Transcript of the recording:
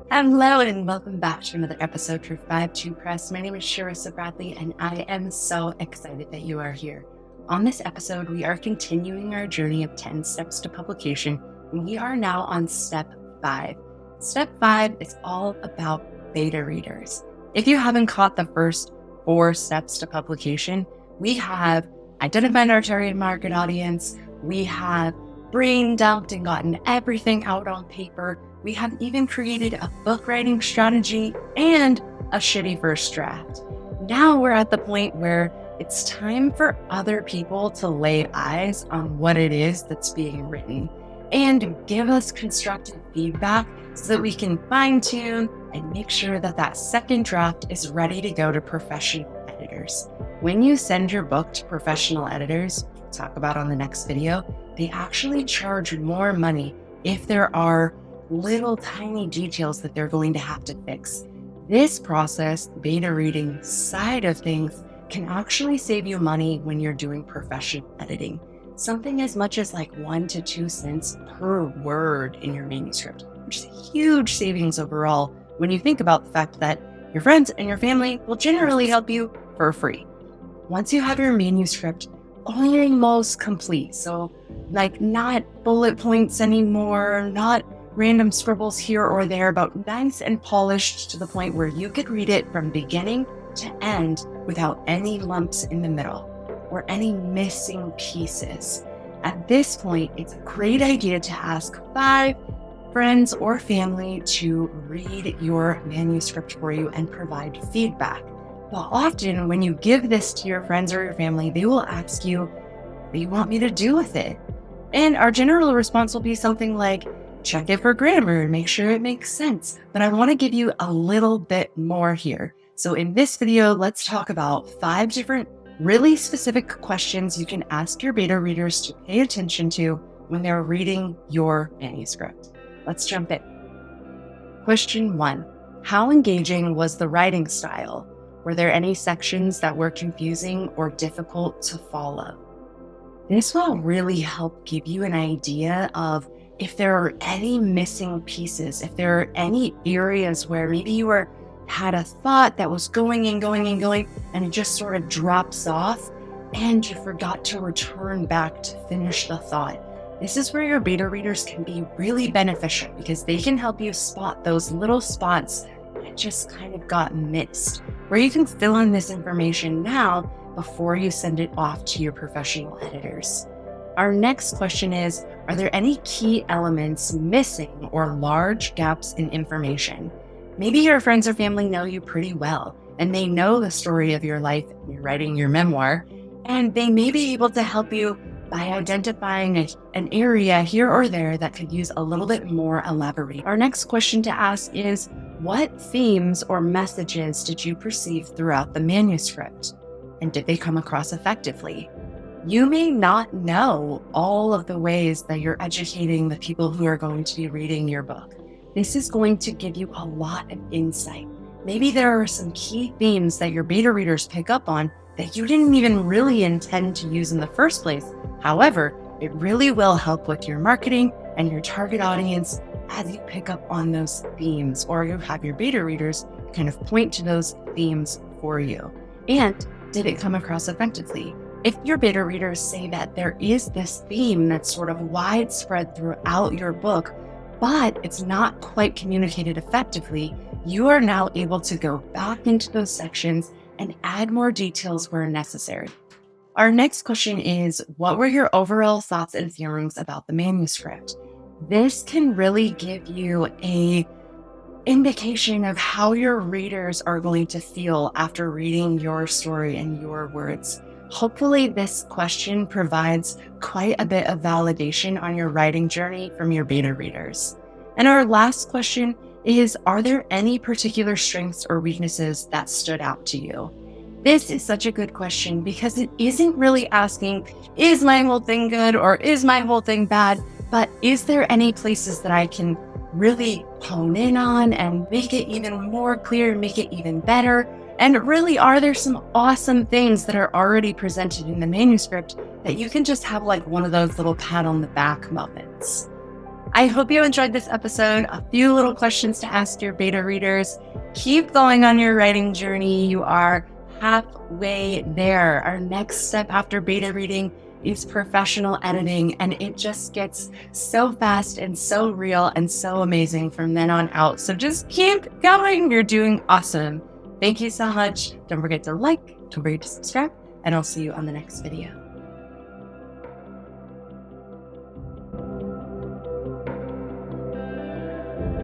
Hello and welcome back to another episode for 52 Press. My name is Sharissa Bradley and I am so excited that you are here. On this episode, we are continuing our journey of 10 steps to publication, and we are now on step 5. Step 5 is all about beta readers. If you haven't caught the first 4 steps to publication, we have identified our target market audience, we have brain dumped and gotten everything out on paper. We have even created a book writing strategy and a shitty first draft. Now we're at the point where it's time for other people to lay eyes on what it is that's being written and give us constructive feedback so that we can fine tune and make sure that that second draft is ready to go to professional editors. When you send your book to professional editors, we'll talk about on the next video, they actually charge more money if there are little tiny details that they're going to have to fix. This process, the beta reading side of things, can actually save you money when you're doing professional editing. Something as much as like 1 to 2 cents per word in your manuscript, which is a huge savings overall when you think about the fact that your friends and your family will generally help you for free. Once you have your manuscript almost complete, so like not bullet points anymore, not random scribbles here or there, but nice and polished to the point where you could read it from beginning to end without any lumps in the middle or any missing pieces. At this point, it's a great idea to ask 5 friends or family to read your manuscript for you and provide feedback. But often when you give this to your friends or your family, they will ask you, what do you want me to do with it? And our general response will be something like, check it for grammar and make sure it makes sense. But I want to give you a little bit more here. So in this video, let's talk about 5 different really specific questions you can ask your beta readers to pay attention to when they're reading your manuscript. Let's jump in. Question 1, how engaging was the writing style? Were there any sections that were confusing or difficult to follow? This will really help give you an idea of if there are any missing pieces, if there are any areas where maybe you had a thought that was going and it just sort of drops off and you forgot to return back to finish the thought. This is where your beta readers can be really beneficial because they can help you spot those little spots that just kind of got missed, where you can fill in this information now before you send it off to your professional editors. Our next question is, are there any key elements missing or large gaps in information? Maybe your friends or family know you pretty well, and they know the story of your life. You're writing your memoir, and they may be able to help you by identifying an area here or there that could use a little bit more elaborate. Our next question to ask is, what themes or messages did you perceive throughout the manuscript? And did they come across effectively? You may not know all of the ways that you're educating the people who are going to be reading your book. This is going to give you a lot of insight. Maybe there are some key themes that your beta readers pick up on that you didn't even really intend to use in the first place. However, it really will help with your marketing and your target audience as you pick up on those themes, or you have your beta readers kind of point to those themes for you. And did it come across effectively? If your beta readers say that there is this theme that's sort of widespread throughout your book, but it's not quite communicated effectively, you are now able to go back into those sections and add more details where necessary. Our next question is, what were your overall thoughts and feelings about the manuscript? This can really give you an indication of how your readers are going to feel after reading your story and your words. Hopefully this question provides quite a bit of validation on your writing journey from your beta readers. And our last question is, are there any particular strengths or weaknesses that stood out to you? This is such a good question because it isn't really asking, is my whole thing good or is my whole thing bad? But is there any places that I can really hone in on and make it even more clear, make it even better? And really, are there some awesome things that are already presented in the manuscript that you can just have like one of those little pat on the back moments. I hope you enjoyed this episode. A few little questions to ask your beta readers. Keep going on your writing journey. You are halfway there. Our next step after beta reading is professional editing, and it just gets so fast and so real and so amazing from then on out. So just keep going. You're doing awesome. Thank you so much. Don't forget to like, don't forget to subscribe, and I'll see you on the next video.